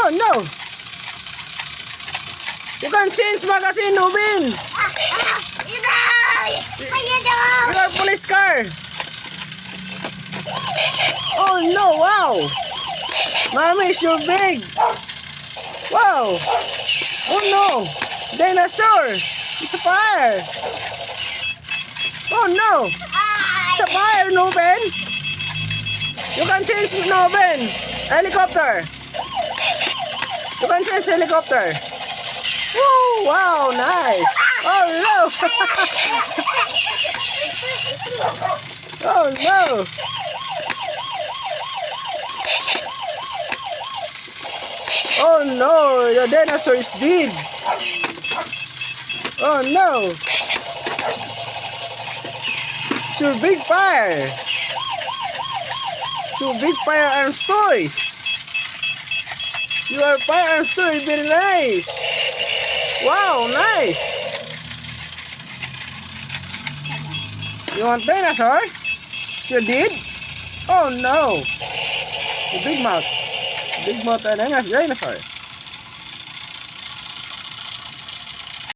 Oh no! You can change magazine, Nubin! You are police car! Oh no, wow! Mommy, you're big! Wow! Oh no! Dinosaur! It's a fire! Oh no! It's a fire, Nubin! You can change, Nubin! Helicopter! You can change helicopter! Woo! Wow! Nice! Oh no! Oh no! Oh no! The dinosaur is dead! Oh no! It's your big fire! It's your big firearms toys! Your firearms toys very nice! Wow! Nice! You want dinosaur? You did? Oh no! The big mouth. Big mouth and dinosaur.